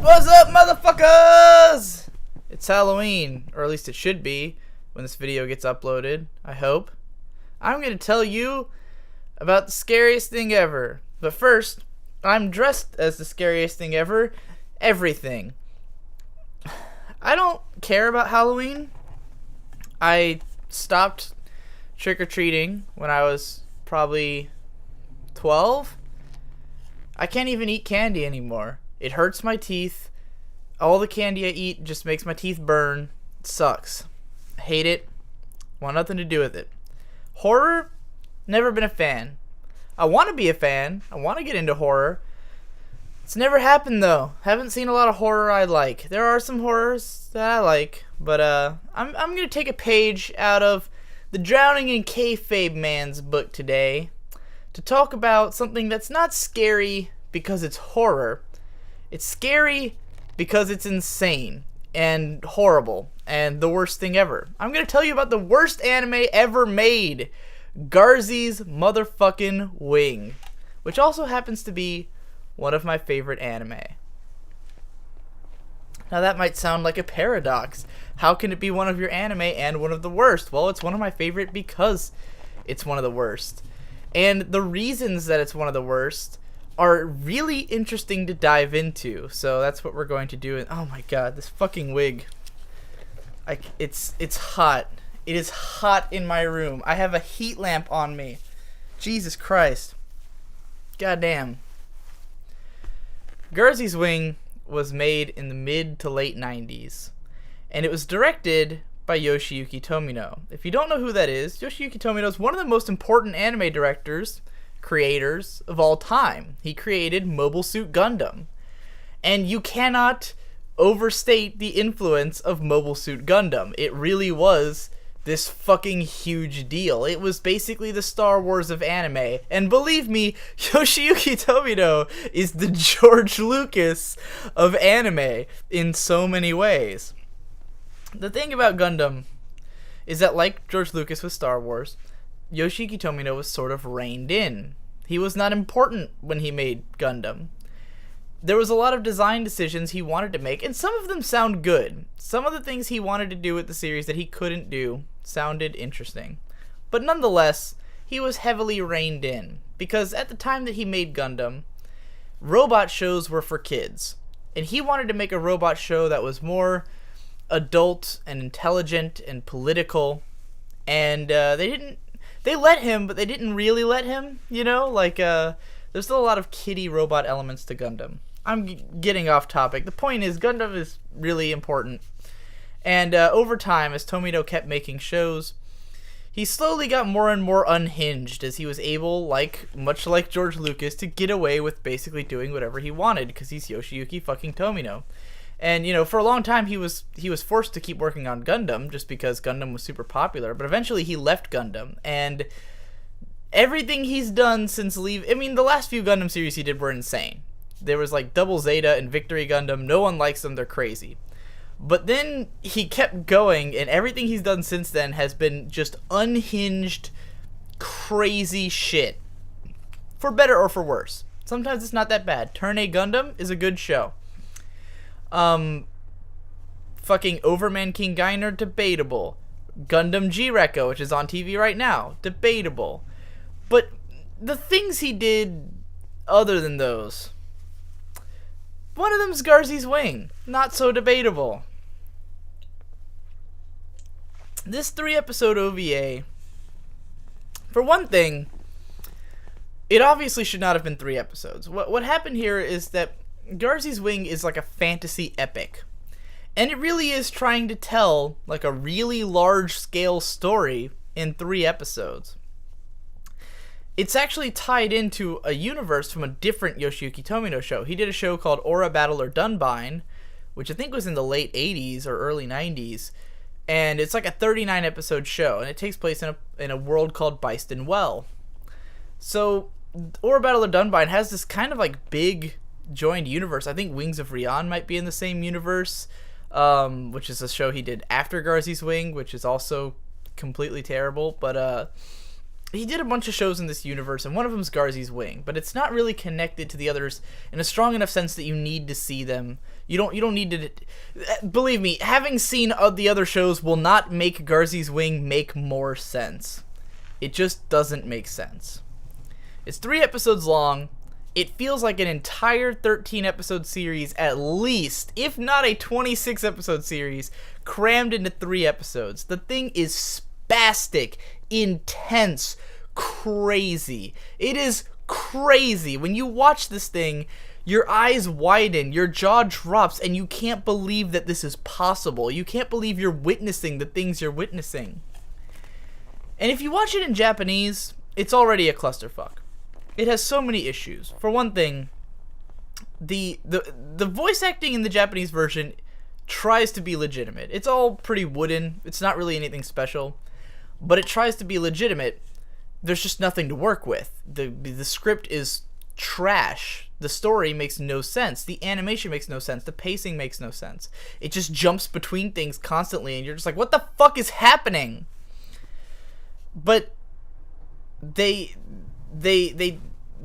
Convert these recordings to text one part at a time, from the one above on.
What's up, motherfuckers? It's Halloween, or at least it should be when this video gets uploaded, I hope. I'm going to tell you about the scariest thing ever. But first, I'm dressed as the scariest thing ever. Everything. I don't care about Halloween. I stopped trick-or-treating when I was probably 12. I can't even eat candy anymore. It hurts my teeth. All the candy I eat just makes my teeth burn. It sucks. I hate it. Want nothing to do with it. Horror? Never been a fan. I want to be a fan. I want to get into horror. It's never happened though. Haven't seen a lot of horror I like. There are some horrors that I like, but I'm gonna take a page out of the Drowning in Kayfabe Man's book today to talk about something that's not scary because it's horror. It's scary because it's insane and horrible and the worst thing ever. I'm gonna tell you about the worst anime ever made, Garzey's motherfucking Wing, which also happens to be one of my favorite anime. Now that might sound like a paradox. How can it be one of your anime and one of the worst? Well, it's one of my favorite because it's one of the worst. And the reasons that it's one of the worst are really interesting to dive into. So that's what we're going to do. And oh my god, this fucking wig. It's hot. It is hot in my room. I have a heat lamp on me. Jesus Christ. Goddamn. Garzey's Wing was made in the mid to late 90s, and it was directed by Yoshiyuki Tomino. If you don't know who that is, Yoshiyuki Tomino is one of the most important anime creators of all time. He created Mobile Suit Gundam, and you cannot overstate the influence of Mobile Suit Gundam. It really was this fucking huge deal. It was basically the Star Wars of anime. And believe me, Yoshiyuki Tomino is the George Lucas of anime in so many ways. The thing about Gundam is that, like George Lucas with Star Wars, Yoshiyuki Tomino was sort of reined in. He was not important when he made Gundam. There was a lot of design decisions he wanted to make, and some of them sound good. Some of the things he wanted to do with the series that he couldn't do sounded interesting. But nonetheless, he was heavily reined in, because at the time that he made Gundam, robot shows were for kids. And he wanted to make a robot show that was more adult and intelligent and political. And they let him, but they didn't really let him, you know? Like, there's still a lot of kiddie robot elements to Gundam. I'm getting off topic. The point is, Gundam is really important. And over time, as Tomino kept making shows, he slowly got more and more unhinged as he was able, much like George Lucas, to get away with basically doing whatever he wanted because he's Yoshiyuki fucking Tomino. And, you know, for a long time he was forced to keep working on Gundam just because Gundam was super popular. But eventually he left Gundam, and everything he's done since leaving... I mean, the last few Gundam series he did were insane. There was like Double Zeta and Victory Gundam. No one likes them. They're crazy. But then he kept going, and everything he's done since then has been just unhinged, crazy shit. For better or for worse. Sometimes it's not that bad. Turn A Gundam is a good show. Fucking Overman King Geiner, debatable. Gundam G-Recko, which is on TV right now, debatable. But the things he did other than those... One of them's Garzey's Wing. Not so debatable. This 3-episode OVA, for one thing, it obviously should not have been 3 episodes. What happened here is that Garzey's Wing is like a fantasy epic. And it really is trying to tell like a really large-scale story in 3 episodes. It's actually tied into a universe from a different Yoshiyuki Tomino show. He did a show called Aura Battle or Dunbine, which I think was in the late 80s or early 90s. And it's like a 39-episode show, and it takes place in a world called Byston Well. So, Aura Battle or Dunbine has this kind of like big joined universe. I think Wings of Rion might be in the same universe, which is a show he did after Garzey's Wing, which is also completely terrible. But he did a bunch of shows in this universe, and one of them is Garzey's Wing, but it's not really connected to the others in a strong enough sense that you need to see them. You don't need to. Believe me, having seen the other shows will not make Garzey's Wing make more sense. It just doesn't make sense. It's 3 episodes long. It feels like an entire 13-episode series at least, if not a 26-episode series, crammed into 3 episodes. The thing is spastic, intense, crazy. It is crazy. When you watch this thing, your eyes widen, your jaw drops, and you can't believe that this is possible. You can't believe you're witnessing the things you're witnessing. And if you watch it in Japanese, it's already a clusterfuck. It has so many issues. For one thing, the voice acting in the Japanese version tries to be legitimate. It's all pretty wooden. It's not really anything special, but it tries to be legitimate. There's just nothing to work with. The script is trash. The story makes no sense. The animation makes no sense. The pacing makes no sense. It just jumps between things constantly, and you're just like, what the fuck is happening? But the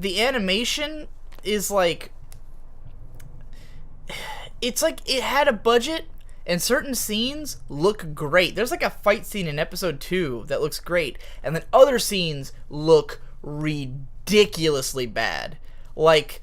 animation is like, it's like it had a budget and certain scenes look great. There's like a fight scene in episode 2 that looks great, and then other scenes look ridiculously bad. Like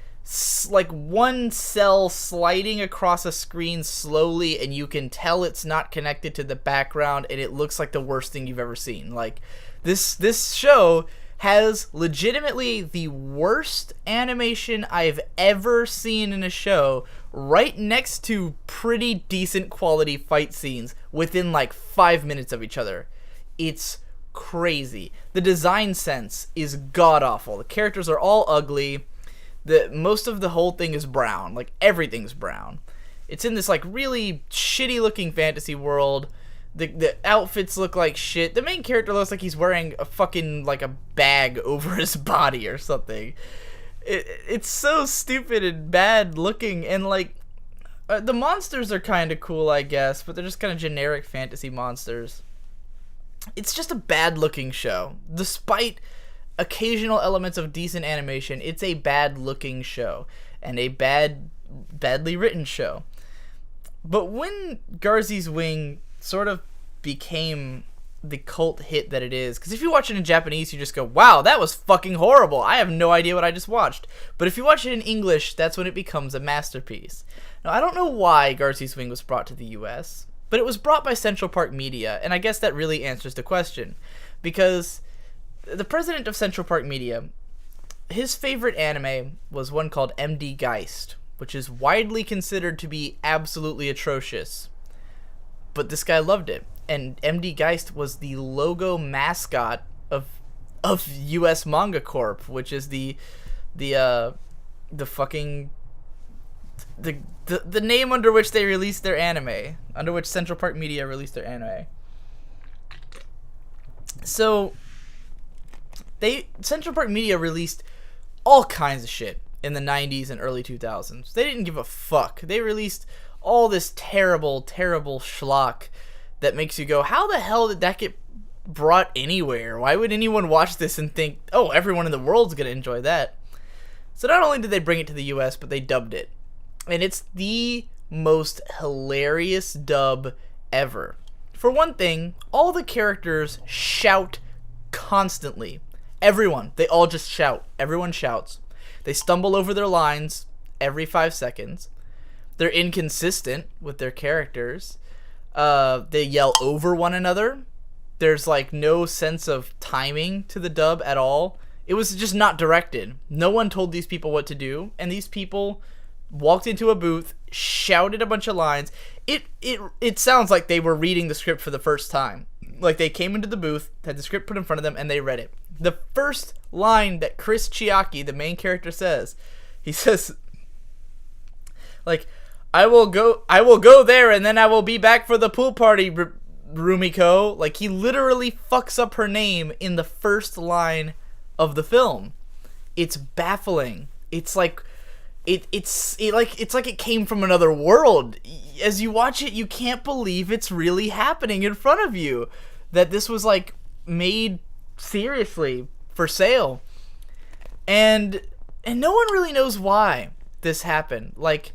one cell sliding across a screen slowly, and you can tell it's not connected to the background, and it looks like the worst thing you've ever seen. Like this show has legitimately the worst animation I've ever seen in a show, right next to pretty decent quality fight scenes within like 5 minutes of each other. It's crazy. The design sense is god-awful. The characters are all ugly. Most of the whole thing is brown. Like, everything's brown. It's in this like really shitty looking fantasy world. The outfits look like shit. The main character looks like he's wearing a fucking, like, a bag over his body or something. It's so stupid and bad looking, and, like, the monsters are kind of cool, I guess, but they're just kind of generic fantasy monsters. It's just a bad looking show. Despite occasional elements of decent animation, it's a bad looking show, and a badly written show. But when Garzey's Wing sort of became the cult hit that it is, because if you watch it in Japanese, you just go, wow, that was fucking horrible, I have no idea what I just watched. But if you watch it in English, that's when it becomes a masterpiece. Now, I don't know why Garzey's Wing was brought to the US, but it was brought by Central Park Media, and I guess that really answers the question, because the president of Central Park Media, his favorite anime was one called MD Geist, which is widely considered to be absolutely atrocious. But this guy loved it, and MD Geist was the logo mascot of US Manga Corp, which is the fucking the name under which they released their anime, under which Central Park Media released their anime. So Central Park Media released all kinds of shit in the 90s and early 2000s. They didn't give a fuck. They released all this terrible, terrible schlock that makes you go, how the hell did that get brought anywhere? Why would anyone watch this and think, oh, everyone in the world's gonna enjoy that? So not only did they bring it to the US, but they dubbed it. And it's the most hilarious dub ever. For one thing, all the characters shout constantly. Everyone. They all just shout. Everyone shouts. They stumble over their lines every 5 seconds. They're inconsistent with their characters. They yell over one another. There's like no sense of timing to the dub at all. It was just not directed. No one told these people what to do, and these people walked into a booth, shouted a bunch of lines. It sounds like they were reading the script for the first time. Like, they came into the booth, had the script put in front of them, and they read it. The first line that Chris Chiaki, the main character, says, he says, like, I will go there, and then I will be back for the pool party, Rumiko. Like, he literally fucks up her name in the first line of the film. It's baffling. It's like it's like it came from another world. As you watch it, you can't believe it's really happening in front of you. That this was like made seriously for sale. And no one really knows why this happened. Like,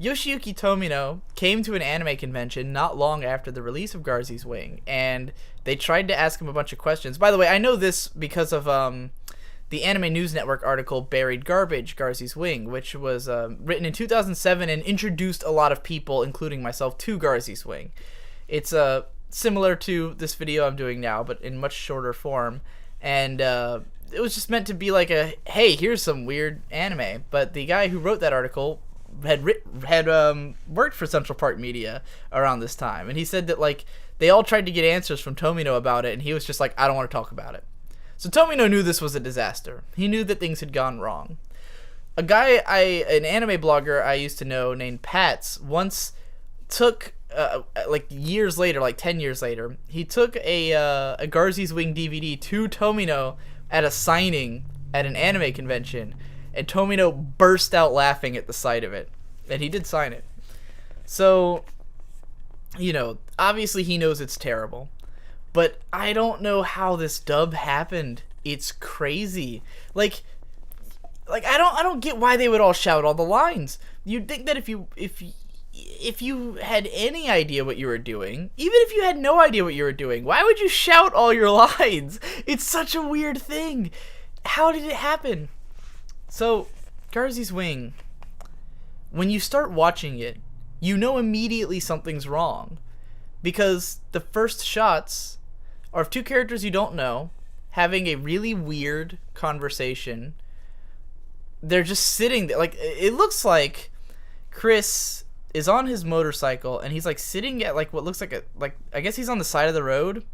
Yoshiyuki Tomino came to an anime convention not long after the release of Garzey's Wing, and they tried to ask him a bunch of questions. By the way, I know this because of the Anime News Network article Buried Garbage, Garzey's Wing, which was written in 2007 and introduced a lot of people, including myself, to Garzey's Wing. It's similar to this video I'm doing now, but in much shorter form. And it was just meant to be like a, hey, here's some weird anime. But the guy who wrote that article had worked for Central Park Media around this time. And he said that, like, they all tried to get answers from Tomino about it, and he was just like, I don't want to talk about it. So Tomino knew this was a disaster. He knew that things had gone wrong. An anime blogger I used to know named Pats once took, like years later, like 10 years later, he took a Garzey's Wing DVD to Tomino at a signing at an anime convention, and Tomino burst out laughing at the sight of it. And he did sign it. So, you know, obviously he knows it's terrible. But I don't know how this dub happened. It's crazy. Like I don't get why they would all shout all the lines. You'd think that if you had any idea what you were doing, even if you had no idea what you were doing, why would you shout all your lines? It's such a weird thing. How did it happen? So, Garzey's Wing, when you start watching it, you know immediately something's wrong. Because the first shots are of two characters you don't know having a really weird conversation. They're just sitting there. Like, it looks like Chris is on his motorcycle and he's like sitting at like what looks like I guess he's on the side of the road,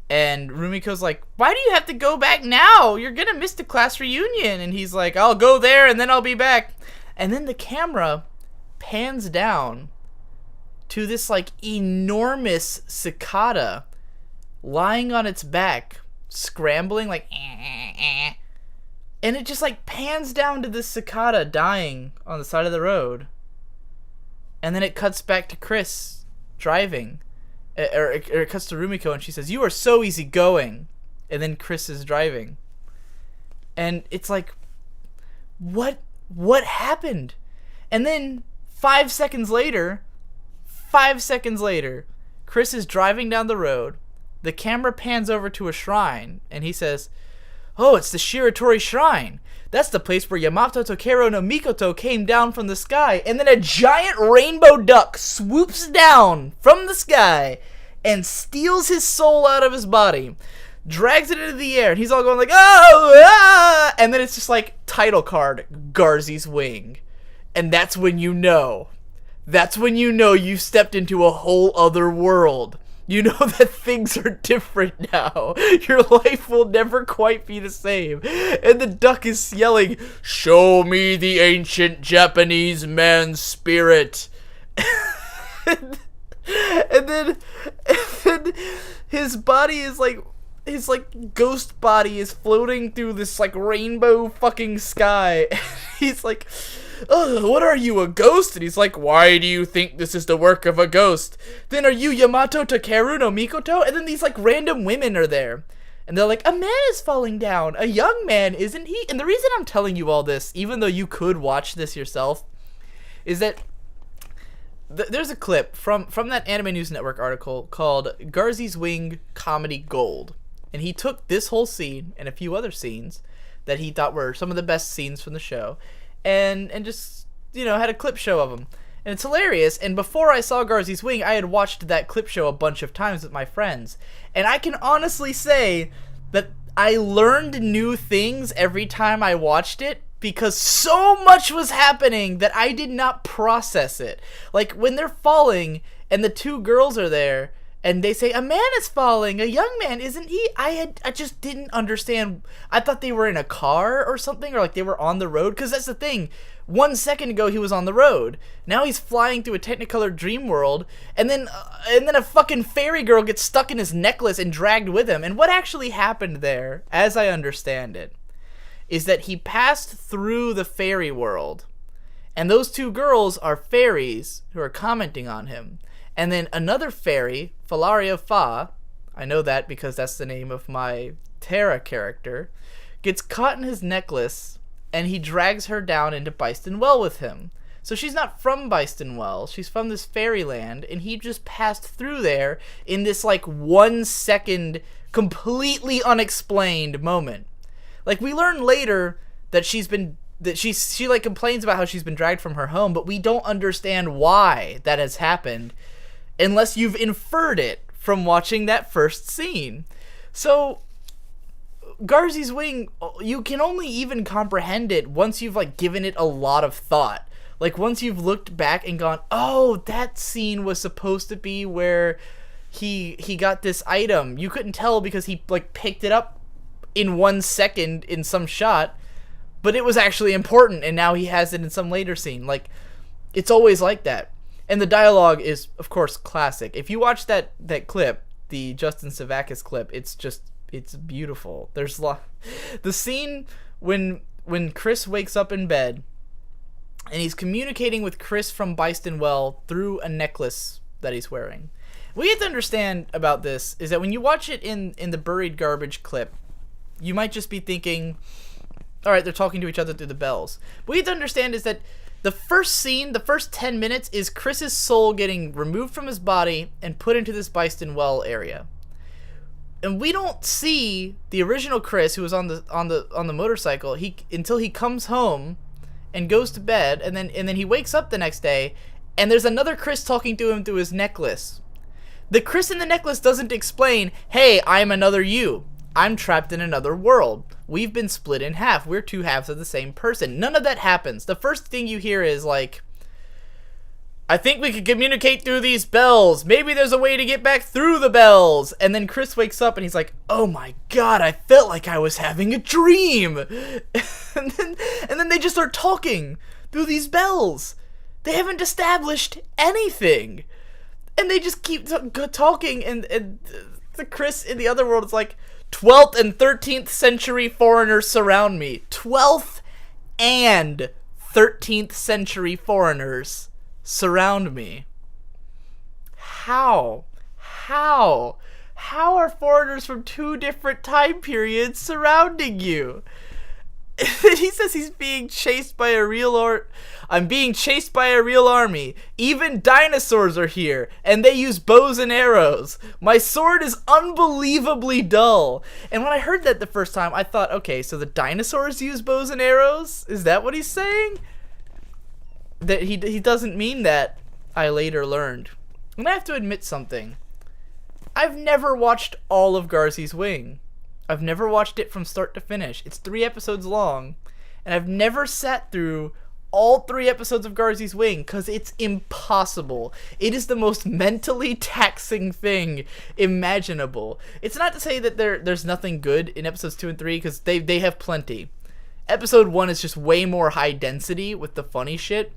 and Rumiko's like, why do you have to go back now? You're gonna miss the class reunion. And he's like, I'll go there and then I'll be back. And then the camera pans down to this like enormous cicada lying on its back, scrambling like and it just like pans down to this cicada dying on the side of the road. And then it cuts back to Chris driving, or it cuts to Rumiko and she says, you are so easygoing. And then Chris is driving. And it's like, what happened? And then 5 seconds later, Chris is driving down the road. The camera pans over to a shrine, and he says, oh, it's the Shiratori Shrine. That's the place where Yamato Takeru no Mikoto came down from the sky. And then a giant rainbow duck swoops down from the sky and steals his soul out of his body, drags it into the air, and he's all going like, oh, ah! And then it's just like, title card, Garzey's Wing. And that's when you know. That's when you know you've stepped into a whole other world. You know that things are different now. Your life will never quite be the same. And the duck is yelling, show me the ancient Japanese man's spirit. and then his body is like, his like ghost body is floating through this like rainbow fucking sky. He's like, oh, what are you, a ghost? And he's like, why do you think this is the work of a ghost? Then are you Yamato Takeru no Mikoto? And then these like random women are there. And they're like, a man is falling down. A young man, isn't he? And the reason I'm telling you all this, even though you could watch this yourself, is that there's a clip from that Anime News Network article called Garzey's Wing Comedy Gold. And he took this whole scene and a few other scenes that he thought were some of the best scenes from the show, and just, you know, had a clip show of them. And it's hilarious. And before I saw Garzey's Wing, I had watched that clip show a bunch of times with my friends. And I can honestly say that I learned new things every time I watched it, because so much was happening that I did not process it. Like, when they're falling and the two girls are there, and they say, a man is falling, a young man, isn't he? I just didn't understand. I thought they were in a car or something, or like they were on the road, because that's the thing. 1 second ago, he was on the road. Now he's flying through a Technicolor dream world, and then a fucking fairy girl gets stuck in his necklace and dragged with him. And what actually happened there, as I understand it, is that he passed through the fairy world, and those two girls are fairies who are commenting on him. And then another fairy, Falaria Fa, I know that because that's the name of my Terra character, gets caught in his necklace, and he drags her down into Byston Well with him. So she's not from Byston Well, she's from this fairyland, and he just passed through there in this, like, 1 second, completely unexplained moment. Like, we learn later that she like complains about how she's been dragged from her home, but we don't understand why that has happened unless you've inferred it from watching that first scene. So Garzey's Wing, you can only even comprehend it once you've, like, given it a lot of thought. Like, once you've looked back and gone, oh, that scene was supposed to be where he got this item. You couldn't tell because he, like, picked it up in 1 second in some shot, but it was actually important, and now he has it in some later scene. Like, it's always like that. And the dialogue is, of course, classic. If you watch that clip, the Justin Savakis clip, it's beautiful. There's the scene when Chris wakes up in bed, and he's communicating with Chris from Byston Well through a necklace that he's wearing. What you have to understand about this is that when you watch it in the Buried Garbage clip, you might just be thinking, all right, they're talking to each other through the bells. What you have to understand is that the first scene, the first 10 minutes, is Chris's soul getting removed from his body and put into this Byston Well area. And we don't see the original Chris, who was on the motorcycle, until he comes home and goes to bed, and then he wakes up the next day, and there's another Chris talking to him through his necklace. The Chris in the necklace doesn't explain, hey, I'm another you. I'm trapped in another world. We've been split in half. We're two halves of the same person. None of that happens. The first thing you hear is, like, I think we could communicate through these bells. Maybe there's a way to get back through the bells. And then Chris wakes up and he's like, oh my god, I felt like I was having a dream. and then they just start talking through these bells. They haven't established anything. And they just keep talking, and the Chris in the other world is like, 12th and 13th century foreigners surround me. 12th and 13th century foreigners surround me. How are foreigners from two different time periods surrounding you? He says he's being chased by a real I'm being chased by a real army. Even dinosaurs are here, and they use bows and arrows. My sword is unbelievably dull. And when I heard that the first time, I thought, okay, so the dinosaurs use bows and arrows? Is that what he's saying? That he doesn't mean that, I later learned. And I have to admit something. I've never watched all of Garzey's Wing. I've never watched it from start to finish. It's 3 episodes long, and I've never sat through all 3 episodes of Garzey's Wing, because it's impossible. It is the most mentally taxing thing imaginable. It's not to say that there's nothing good in episodes 2 and 3, because they have plenty. Episode 1 is just way more high density with the funny shit,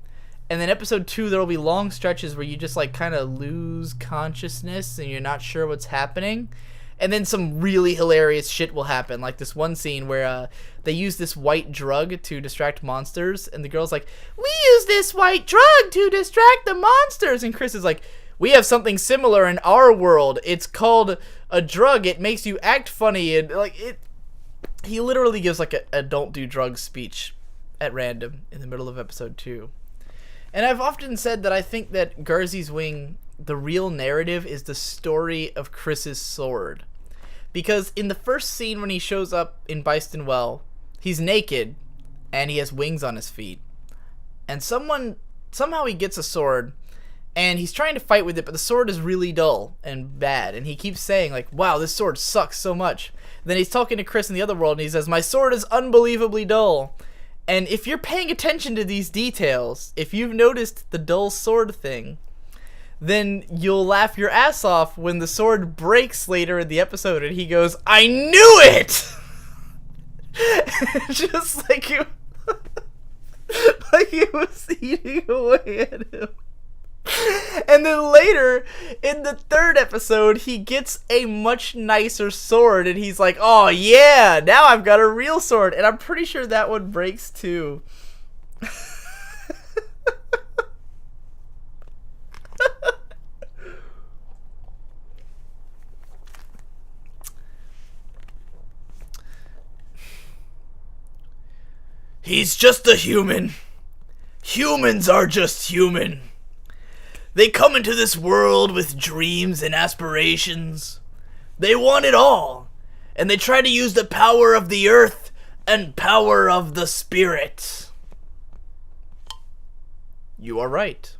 and then episode 2, there will be long stretches where you just, like, kind of lose consciousness and you're not sure what's happening. And then some really hilarious shit will happen, like this one scene where they use this white drug to distract monsters, and the girl's like, we use this white drug to distract the monsters, and Chris is like, we have something similar in our world. It's called a drug. It makes you act funny, and he literally gives like a don't do drugs speech at random in the middle of episode 2. And I've often said that I think that Garzey's Wing, the real narrative, is the story of Chris's sword. Because in the first scene when he shows up in Byston Well, he's naked, and he has wings on his feet. And somehow he gets a sword, and he's trying to fight with it, but the sword is really dull and bad. And he keeps saying, like, wow, this sword sucks so much. Then he's talking to Chris in the other world, and he says, my sword is unbelievably dull. And if you're paying attention to these details, if you've noticed the dull sword thing, then you'll laugh your ass off when the sword breaks later in the episode and he goes, I knew it! Just like it was eating away at him. And then later, in the 3rd episode, he gets a much nicer sword, and he's like, oh yeah, now I've got a real sword. And I'm pretty sure that one breaks too. He's just a human. Humans are just human. They come into this world with dreams and aspirations. They want it all. And they try to use the power of the earth and power of the spirit. You are right.